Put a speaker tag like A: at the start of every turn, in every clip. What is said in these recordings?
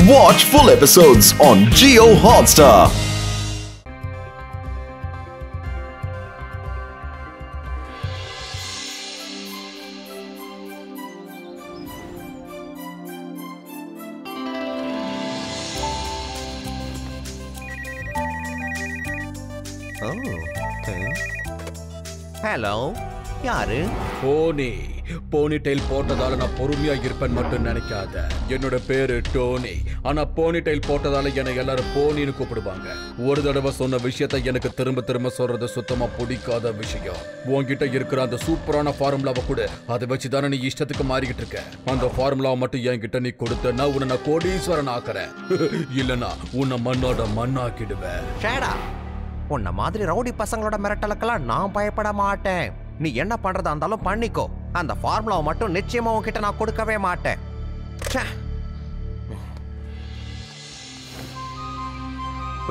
A: Watch full episodes on Jio Hotstar.
B: Hello, யாரு?
C: Fani tail போட்டதால நான் பொறுமையா இருப்பேன் மட்டும் நினைக்காத. என்னோட பேரு டோனி. ஆனா போனி டெயில் போட்டதால என்னை எல்லாரும் போனின்னு கூப்பிடுவாங்க. ஒரு தடவை சொன்ன விஷயத்த எனக்கு திரும்ப திரும்ப சொல்றது சுத்தமா பிடிக்காத விஷயம். உன்கிட்ட இருக்கிற அந்த சூப்பரான ஃபார்முலாவை கூட அதை வச்சுதானே நீ இஷ்டத்துக்கு மாறிக்கிட்டு இருக்க. அந்த ஃபார்முலாவை மட்டும் என்கிட்ட நீ கொடுத்தனா உன்னை நான் கோடீஸ்வரன் ஆக்குறேன். இல்லனா உன்னை மண்ணோட மண்ணாக்கிடுவேன்.
B: உன்ன மாதிரி ரவுடி பசங்களோட மிரட்டலுக்கெல்லாம் நான் பயப்பட மாட்டேன். நீ என்ன பண்றதா இருந்தாலும் பண்ணிக்கோ. அந்த ஃபார்முலாவை மட்டும் நிச்சயமா உன்கிட்ட நான் கொடுக்கவே மாட்டேன்.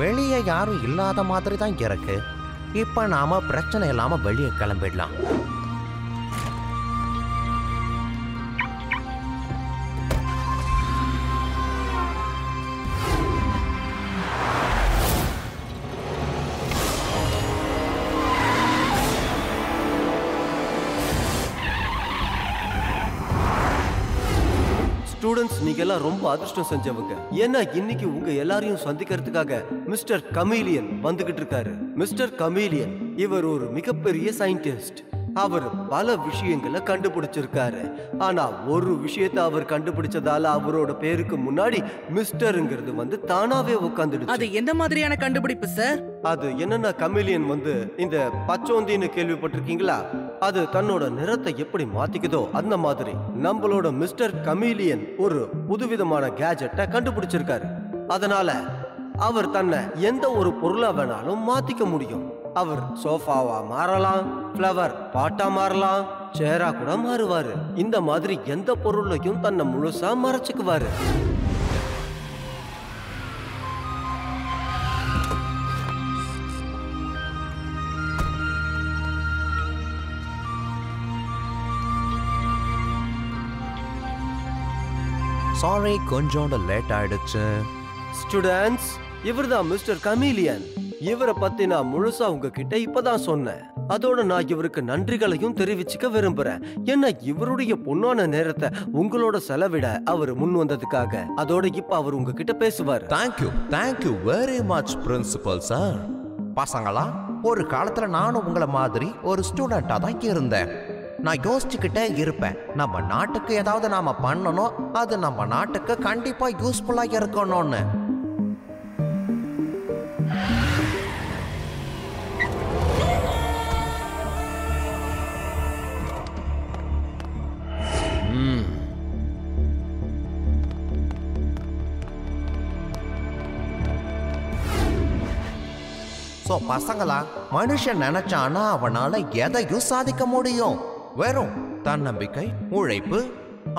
B: வெளியே யாரும் இல்லாத மாதிரி தான் இருக்கு. இப்ப நாம பிரச்சனை இல்லாம வெளியே கிளம்பிடலாம்.
D: ஸ்டூடெண்ட்ஸ், நீங்க எல்லாம் ரொம்ப அதிர்ஷ்டம் செஞ்சவங்க. ஏன்னா இன்னைக்கு உங்க எல்லாரையும் சந்திக்கிறதுக்காக மிஸ்டர் கமீலியன் வந்துகிட்டு இருக்காரு. மிஸ்டர் கமீலியன் இவர் ஒரு மிகப்பெரிய சயின்டிஸ்ட். அவர் பல விஷயங்களை கண்டுபிடிச்சிருக்காரு. ஆனா ஒரு விஷயத்தை அவர் கண்டுபிடிச்சதால அவரோட பேருக்கு முன்னாடி மிஸ்டர்ங்கிறது வந்து தானாவே உட்கார்ந்துடுச்சு.
E: அது என்ன மாதிரியான கண்டுபிடிப்பு சார்?
D: அது என்னன்னா, கமீலியன் வந்து இந்த பச்சோந்தின்னு கேள்விப்பட்டிருக்கீங்களா? அது தன்னோட நிறத்தை எப்படி மாத்திக்குதோ அந்த மாதிரி நம்மளோட மிஸ்டர் கமீலியன் ஒரு புதுவிதமான கேஜெட்டை கண்டுபிடிச்சிருக்காரு. அதனால அவர் தன்னை எந்த ஒரு பொருளா வேணாலும் மாத்திக்க முடியும். அவர் சோஃபாவா மாறலாம், ஃப்ளவர் பாட்டா மாறலாம், சேரா கூட மாறுவாரு. இந்த மாதிரி எந்த பொருளையும் தன்னை முழுசா மறைச்சுக்குவாரு.
B: சாரி, கொஞ்சோண்டு லேட் ஆயிடுச்சு.
D: ஸ்டூடெண்ட்ஸ், இவர்தான் மிஸ்டர் கமீலியன். இவரை பத்தி நான் முழுசா உங்ககிட்ட இப்பதான் சொன்னேன். அதோட நான் இவருக்கு நன்றிகளையும் தெரிவிச்சுக்க விரும்புறேன். ஏன்னா இவருடைய பொன்னான நேரத்தை உங்களோட செலவிட அவர் முன் வந்ததுக்காக. அதோட இப்ப அவர் உங்ககிட்ட பேசுவார்.
B: Thank you very much principal sir. பசங்களா, ஒரு காலத்துல நானும் உங்களை மாதிரி ஒரு ஸ்டூடெண்டா தான் இருந்தேன். நான் யோசிச்சுக்கிட்டே இருப்பேன், நம்ம நாட்டுக்கு ஏதாவது நாம பண்ணணும், அது நம்ம நாட்டுக்கு கண்டிப்பா யூஸ்ஃபுல்லா இருக்கணும்னு. சோ பசங்களா, மனுஷன் நினைச்சானா அவனால எதையும் சாதிக்க முடியும். வெறும் தன்னம்பிக்கை, உழைப்பு,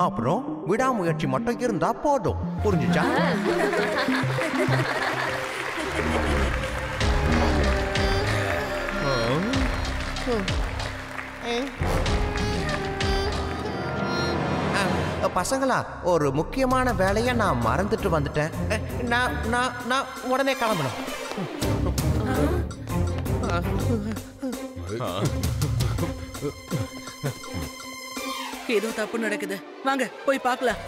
B: அப்புறம் விடாமுயற்சி மட்டும் இருந்தா போதும். புரிஞ்சுச்சா? பசங்களா, ஒரு முக்கியமான வேலையை நான் மறந்துட்டு வந்துட்டேன். நான் உடனே கிளம்பணும்.
E: ஏதோ தப்பு நடக்குது, வாங்க போய் பார்க்கலாம்.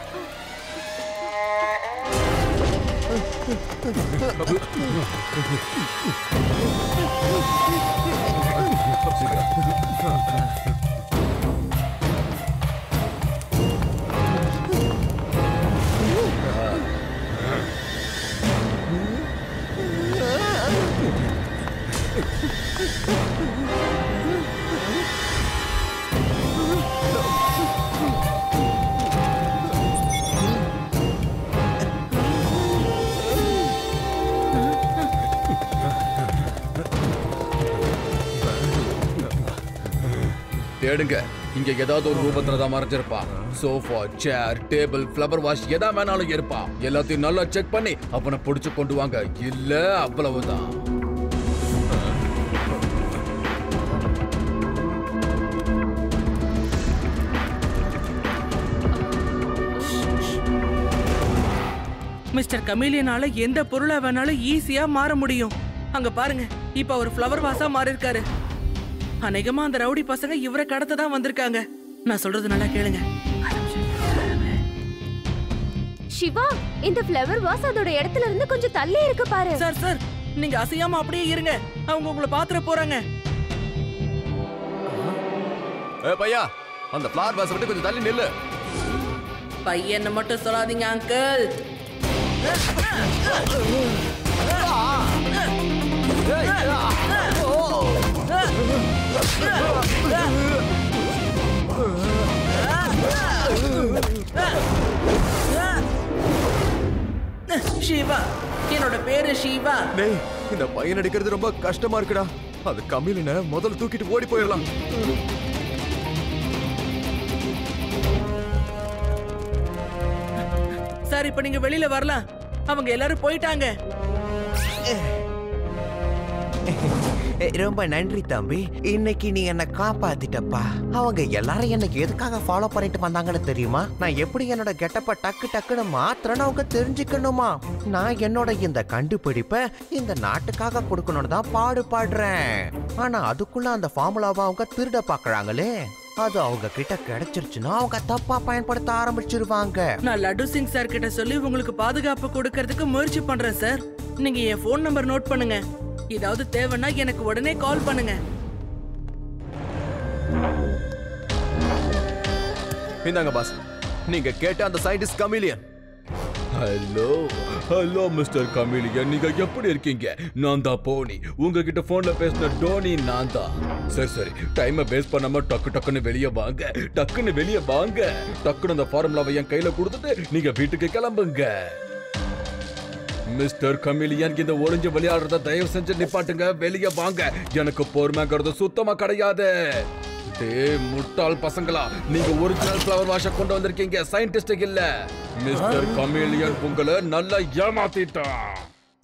C: தேடுங்க, இங்க ஏதாவது ஒரு ரூபத்துல தான் மறைஞ்சிருப்பான். சோஃபா, சேர், டேபிள், ஃப்ளவர் வாஷ் எதா வேணாலும் இருப்பான். எல்லாத்தையும் நல்லா செக் பண்ணி அவனை பிடிச்சு கொண்டு வாங்க. இல்ல அவ்வளவுதான்.
E: மிஸ்டர் கமீலியனால எந்த பொருளா வேணாலும் ஈஸியா மாற முடியும். அங்க பாருங்க, இப்ப அவர் ஃப்ளவர் வாஸா மாறி இருக்காரு. அநேகமா அந்த ரவுடி பசங்க இவரை கடத்த தான் வந்திருக்காங்க. நான் சொல்றது நல்லா கேளுங்க.
F: சிவா, இந்த ஃப்ளவர் வாஸ் அதோட இடத்துல இருந்து கொஞ்சம் தள்ளி இருக்கு பாரு.
E: சார் சார், நீங்க அசையாம அப்படியே இருங்க, அவங்க உங்களை பாத்துற போறாங்க.
A: பையா, அந்த ஃப்ளவர் வாஸ் விட்டு கொஞ்சம் தள்ளி நில்லு.
E: பையனை மட்டும் சொல்லாதீங்க அங்கிள். சிவா, என்னோட பேரு சிவா.
A: டேய், இந்த பையன் அடிக்கிறது ரொம்ப கஷ்டமா இருக்குடா. அது கமீலியனை முதல்ல தூக்கிட்டு ஓடி போயிடலாம்.
E: சார், இப்ப நீங்க வெளியில வரலாம். அவங்க எல்லாரும் போயிட்டாங்க.
B: ரொம்ப நன்றி தம்பி, இன்னைக்கு நீ என்ன காப்பாத்திட்டப்பா. அவங்க எல்லாரும் எனக்கு எதுக்காக ஃபாலோ பண்ணிட்டு வந்தாங்கன்னு தெரியுமா? நான் எப்படி என்னோட கெட்டப்ப டக்கு டக்குன்னு மாத்திரன்னு அவங்க தெரிஞ்சுக்கணுமா? நான் என்னோட இந்த கண்டுபிடிப்பை இந்த நாட்டுக்காக கொடுக்கணும்னு தான் பாடுபடுறேன். ஆனா அதுக்குள்ள அந்த ஃபார்முலாவை அவங்க திருட பாக்குறாங்களே, அது அவங்க கிட்ட கிடைச்சிருச்சுன்னா அவங்க தப்பா பயன்படுத்த ஆரம்பிச்சிருவாங்க.
E: நான் லட்டு சிங் சார் கிட்ட சொல்லி உங்களுக்கு பாதுகாப்பு கொடுக்கறதுக்கு முயற்சி பண்றேன் சார். நீங்க என் போன் நம்பர் நோட் பண்ணுங்க. ஏதாவது தேவைன்னா எனக்கு உடனே கால் பண்ணுங்க.
A: இந்தாங்க பாஸ், நீங்க கேட்ட அந்த சயின்டிஸ்ட் கமீலியன்.
C: ஹலோ மிஸ்டர் கமீலியன், நீங்க எப்படி இருக்கீங்க? நான் தான் போனி, உங்ககிட்ட போன்ல பேசின டோனி நான் தான். சரி, டைமை வேஸ்ட் பண்ணாம டக்குன்னு வெளியே வாங்க. டக்குன்னு அந்த ஃபார்முலாவை என் கையில கொடுத்துட்டு நீங்க வீட்டுக்கு கிளம்புங்க. மிஸ்டர் கமீலியன், இந்த ஒளிஞ்சு விளையாடுறத தயவு செஞ்சு நிப்பாட்டுங்க. வெளியே வாங்க. எனக்கு பொறுமைங்கிறது சுத்தமா கிடையாது. முட்டாள் பசங்களா, நீங்க ஒரிஜினல் ஃப்ளவர் வாஷ கொண்டு வந்திருக்கீங்க, சயின்டிஸ்ட் இல்ல. மிஸ்டர் கமீலியன் உங்களை நல்லா ஏமாத்திட்டான்.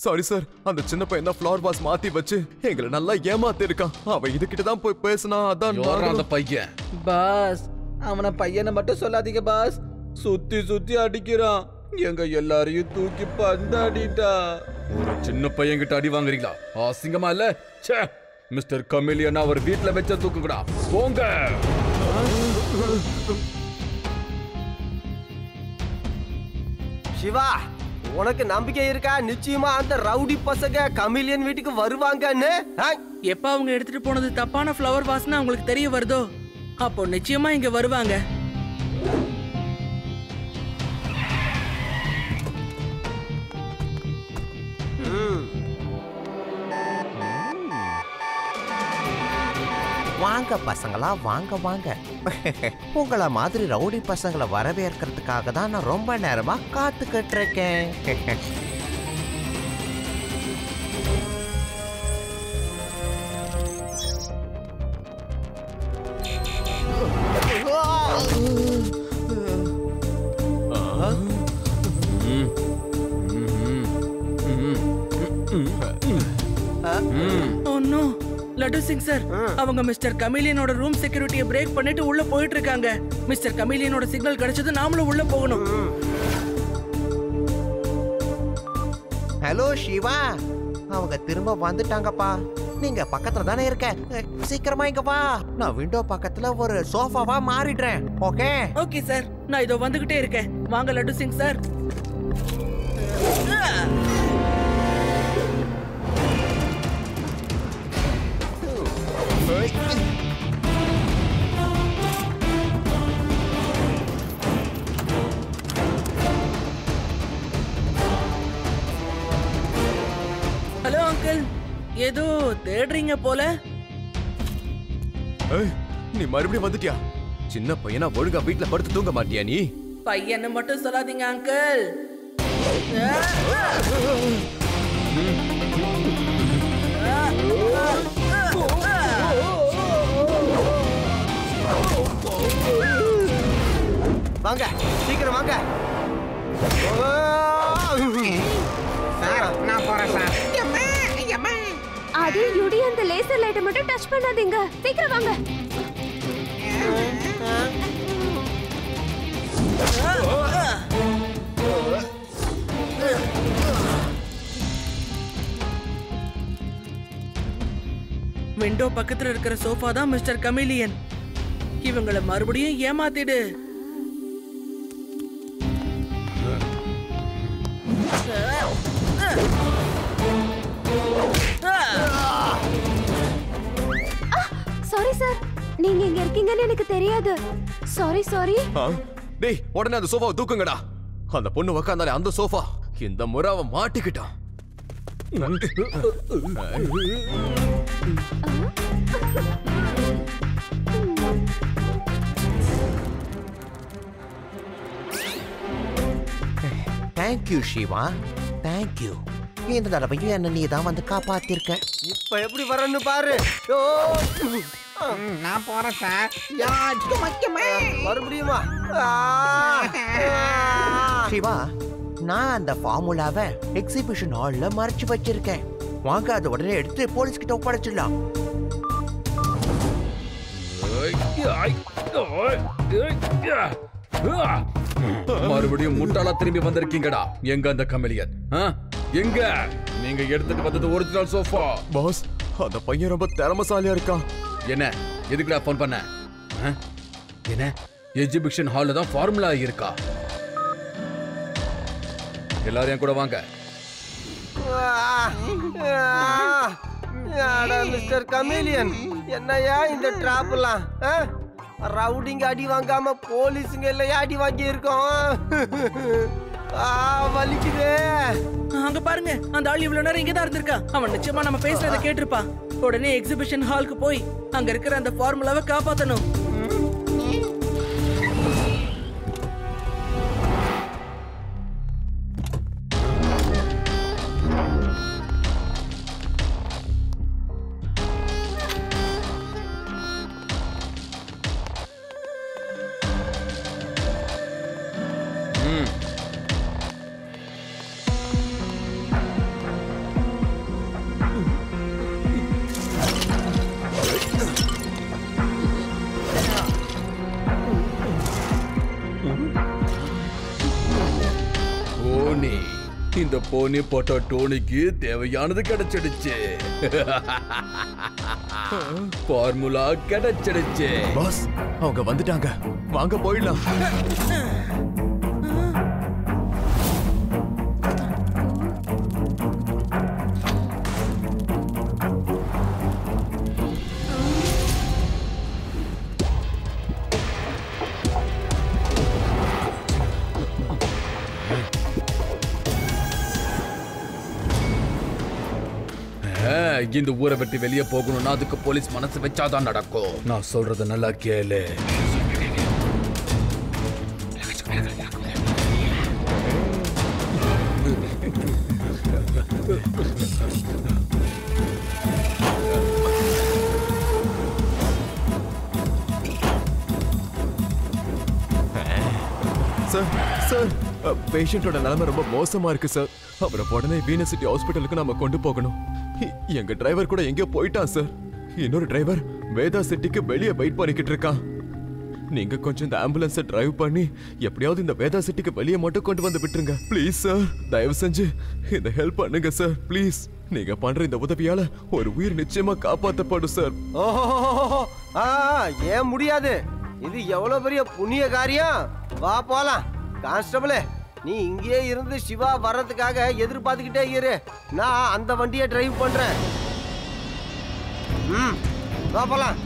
A: சாரி சார், அந்த சின்ன பையன் தான் ஃப்ளவர் வாஸ் மாத்தி வச்சு எங்களை நல்லா ஏமாத்தி இருக்கான். அவன் இதுகிட்ட தான் போய் பேசினா. அதான்
C: அந்த பையன்.
G: பாஸ், அவனை பையனை மட்டும் சொல்லாதீங்க பாஸ்.
C: சுத்தி அடிக்கிறான். எங்க எல்லாரையும் தூக்கி பந்தாடிட்டா. ஒரு சின்ன பையன் கிட்ட அடி வாங்குறீங்களா? அசிங்கமா இல்ல? ச்சே, மிஸ்டர் கமீலியன் அவர் வீட்ல வச்ச தூக்குங்கடா. போங்க.
D: சிவா, உனக்கு நம்பிக்கை இருக்கா நிச்சயமா அந்த ரவுடி பசங்க கமீலியன் வீட்டுக்கு வருவாங்கன்னு?
E: எப்ப அவங்க எடுத்துட்டு போனது தப்பான ஃப்ளவர் வாஸ்னா அவங்களுக்கு தெரிய வருதோ, அப்போ நிச்சயமா இங்க வருவாங்க.
B: வாங்க பசங்களா, வாங்க. உங்கள மாதிரி ரவுடி பசங்களை வரவேற்கிறதுக்காக தான் நான் ரொம்ப நேரமா காத்துக்கிட்டு இருக்கேன்.
E: லட்டு சிங் சார், அவங்க மிஸ்டர் கமீலியனோட ரூம் செக்யூரிட்டியை பிரேக் பண்ணிட்டு உள்ள போயிட்டு இருக்காங்க. மிஸ்டர் கமீலியனோட சிக்னல் கிடைச்சது நாமளும் உள்ள போகணும்.
B: ஹலோ சிவா, அவங்க திரும்ப வந்துட்டாங்கப்பா. நீங்க பக்கத்துல தானே இருக்க, சீக்கிரமா இங்க வா. நான் விண்டோ பக்கத்துல ஒரு சோஃபாவா மாறிடுறேன். ஓகே?
E: ஓகே சார், நான் இதோ வந்துகிட்டே இருக்கேன். வாங்க laddu Singh sir. Hello uncle, ஏதோ தேடுறீங்க போல.
A: நீ மறுபடியும் வந்துட்டியா? சின்ன பையனா ஒழுங்கா வீட்டுல படுத்து தூங்க மாட்டியா நீ?
E: பையனை மட்டும் சொல்லாதீங்க அங்கிள்.
D: வாங்க, சீக்கிரம் வாங்க.
G: நான் போறேன் சார்.
F: அதே யுடி, அந்த லேசர் லைட்டை மட்டும் டச் பண்ணாதீங்க. சீக்கிரம் வாங்க.
E: விண்டோ பக்கத்துல இருக்கிற சோஃபா தான் மிஸ்டர் கமீலியன். இவங்களை மறுபடியும் ஏமாத்திடு.
F: சாரி சார், நீங்க இங்க இருக்கீங்கன்னு எனக்கு தெரியாது. Sorry sorry.
A: டேய் உடனே அந்த சோஃபாவை தூக்குங்கடா. அந்த பொண்ணு உக்காந்தாலே அந்த சோஃபா இந்த முறை அவன் மாட்டிக்கிட்டான்.
B: Thank you Shiva, thank you. இந்த தடவையும் என்ன நீ தான் வந்து காப்பாத்திருக்க.
D: இப்ப எப்படி வரன்னு பாரு. ஓ,
G: நான் போறேன் சார்.
D: மறுபடியுமா?
B: சிவா, நான் அந்த ஃபார்முலாவை எக்ஸிபிஷன் ஹால்ல மறைச்சு வச்சிருக்கேன். வாங்க அதை உடனே எடுத்து போலீஸ் கிட்ட ஒப்படைச்சிடலாம்.
C: மறுபடியும் முட்டாளா திரும்பி வந்திருக்கீங்கடா. எங்க அந்த கமலியன்? எங்க? நீங்க எடுத்துட்டு வந்தது ஒரிஜினல் சோஃபா.
A: பாஸ், அந்த பையன் ரொம்ப திறமசாலியா இருக்கான்.
C: என்ன எதுக்குடா போன் பண்ண? என்ன எக்ஸிபிஷன் ஹால்ல தான் ஃபார்முலா இருக்கா? எல்லாரும் என் கூட வாங்க.
D: மிஸ்டர் கமீலியன், என்னையா இந்த டிராப்லாம்? ரவுடிங்க அடி வாங்காம போலீஸுங்க இல்லையா அடி வாங்கி இருக்கோம். வலிக்குதே.
E: அங்க பாருங்க, அந்த ஆள் இவ்வளவு நேரம் இங்கதான் இருந்திருக்கான். அவன் நிச்சயமா நம்ம பேசுறத கேட்டிருப்பான். உடனே எக்ஸிபிஷன் ஹாலுக்கு போய் அங்க இருக்கிற அந்த ஃபார்முலாவை காப்பாத்தணும்.
C: இந்த போனி போட்ட டோனிக்கு தேவையானது கிடைச்சிடுச்சு. ஃபார்முலா கிடைச்சிடுச்சு.
A: பாஸ், அவங்க வந்துட்டாங்க. வாங்க போயிடலாம்.
C: இந்த ஊரை விட்டு வெளியே போகணும்னா அதுக்கு போலீஸ் மனசு வச்சாதான் நடக்கும். நான் சொல்றது நல்லா கேளு.
A: சார், சார், பேஷண்டோட நிலைமை ரொம்ப மோசமா இருக்கு சார். அவரை உடனே வீனஸ் சிட்டி ஹாஸ்பிட்டலுக்கு நாம கொண்டு போகணும். எங்க டிரைவர் கூட எங்கேயோ போயிட்டான் சார். இன்னொரு டிரைவர் வேதா சிட்டிக்கு வெளியே வெயிட் பண்ணிக்கிட்டு இருக்கான். நீங்க கொஞ்சம் இந்த ஆம்புலன்ஸை டிரைவ் பண்ணி எப்படியாவது இந்த வேதா சிட்டிக்கு வெளியே மட்டும் கொண்டு வந்து விட்டுருங்க ப்ளீஸ் சார். தயவு செஞ்சு இந்த ஹெல்ப் பண்ணுங்க சார் ப்ளீஸ். நீங்க பண்ற இந்த உதவியால ஒரு உயிர் நிச்சயமா காப்பாற்றப்படும் சார்.
D: ஓஹோ, ஏன் முடியாது? இது எவ்வளவு பெரிய புண்ணிய காரியம். வா போலாம். கான்ஸ்டபிளே, நீ இங்கே இருந்து சிவா வர்றதுக்காக எதிர்பார்த்துக்கிட்டே இரு. நான் அந்த வண்டியை டிரைவ் பண்றேன். வா போலாம்.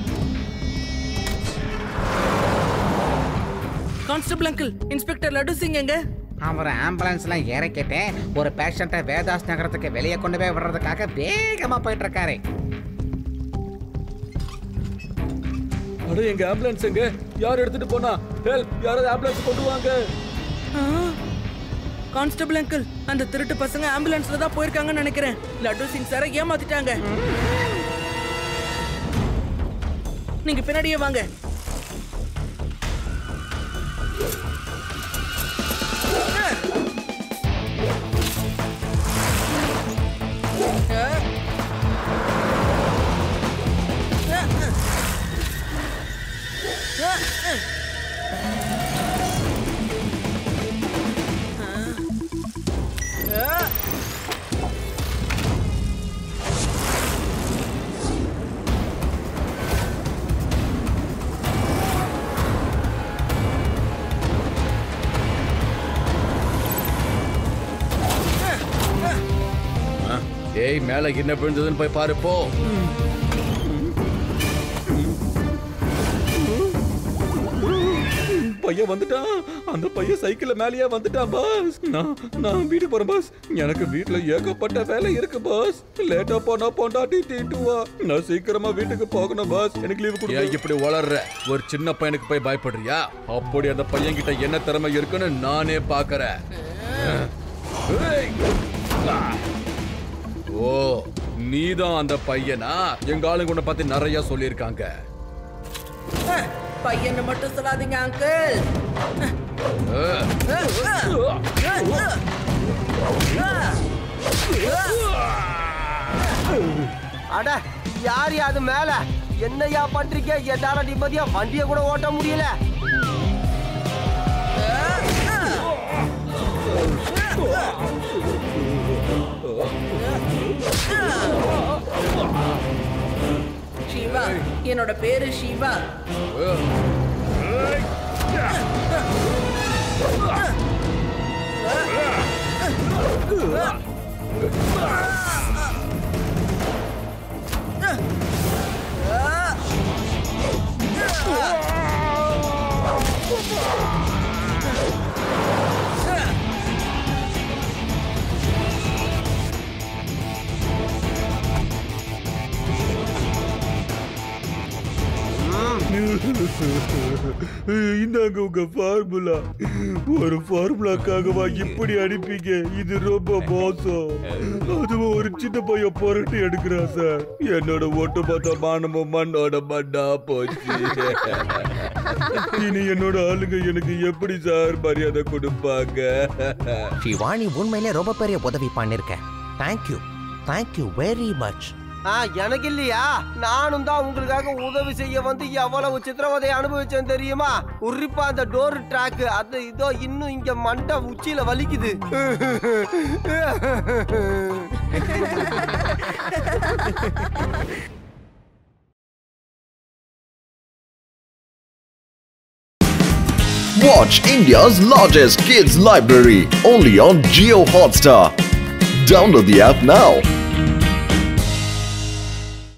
E: Constable uncle, inspector laddu Singh எங்க?
G: அவர் ஆம்புலன்ஸ்ல இறக்கிட்டு ஒரு பேஷண்ட்டை வேதாஸ் நகரத்துக்கு வெளியே கொண்டு போய் விடுறதுக்காக வேகமா போயிட்டு இருக்காரு.
C: அட, எங்க ஆம்புலன்ஸ் எங்க? யார் எடுத்துட்டு போனா? ஹெல்ப், யாராவது ஆம்புலன்ஸ் கொண்டு வாங்க.
E: கான்ஸ்டபிள் அங்கிள், அந்த திருட்டு பசங்க ஆம்புலன்ஸ்ல தான் போயிருக்காங்கன்னு நினைக்கிறேன். லட்டு சிங் சாரை ஏமாத்திட்டாங்க. நீங்க பின்னாடியே வாங்க.
C: ஏய் மேல என்ன விழுந்ததுன்னு போய் பாரு போ. பையன் வந்துட்டான். அந்த பையன் சைக்கிள்ல மேலேயே வந்துட்டான் பாஸ். நான் வீட்டுக்கு போறேன் பாஸ். எனக்கு வீட்டுல ஏகப்பட்ட வேலை இருக்கு பாஸ். லேட்டா போனா பொண்டாட்டி திட்டுவா. நான் சீக்கிரமா வீட்டுக்கு போகணும் பாஸ். எனக்கு லீவு கொடுங்க. இப்படி வளர்ற ஒரு சின்ன பையனுக்கு போய் பயப்படுறியா? அப்படி அந்த பையன் கிட்ட என்ன திறமை இருக்குன்னு நானே பாக்குறேன். ஓ நீதான் அந்த பையனா? எங்க ஆளுங்க உன்னை பத்தி நிறைய சொல்லியிருக்காங்க.
E: பையனை மட்டும் சொல்லாதீங்க அங்கிள்.
D: அட யார் அது மேல? என்னையா பண்றீங்க? என்னால நிம்மதியா வண்டியை கூட ஓட்ட முடியல.
E: சிவா, என்னோட பேரு சிவா.
C: இந்தாங்க உங்க ஃபார்முலா. ஒரு ஃபார்முலாக்காகவா இப்படி அனுப்பிங்க? இது ரொம்ப மோசம். அதுவும் ஒரு சின்ன பையன் புரட்டி எடுக்கிறான் சார். என்னோட ஒட்டுமொத்த மானமும் மண்ணோட மண்ணா போச்சு. இனி என்னோட ஆளுங்க எனக்கு எப்படி சார் மரியாதை கொடுப்பாங்க?
B: சிவானி உண்மையிலே ரொம்ப பெரிய உதவி பண்ணிருக்க. Thank you very much.
D: எனக்கு இல்லையா? நானும் தான் உங்களுக்காக உதவி செய்ய வந்து எவ்வளவு சித்திரவதை அனுபவிச்சேன் தெரியுமா? குறிப்பா அந்த டோர் ட்ராக் அது இதோ இன்னும் இங்க மண்டை உச்சியில வலிக்குது.
H: Watch India's largest kids library only on Jio Hotstar. Download the app now.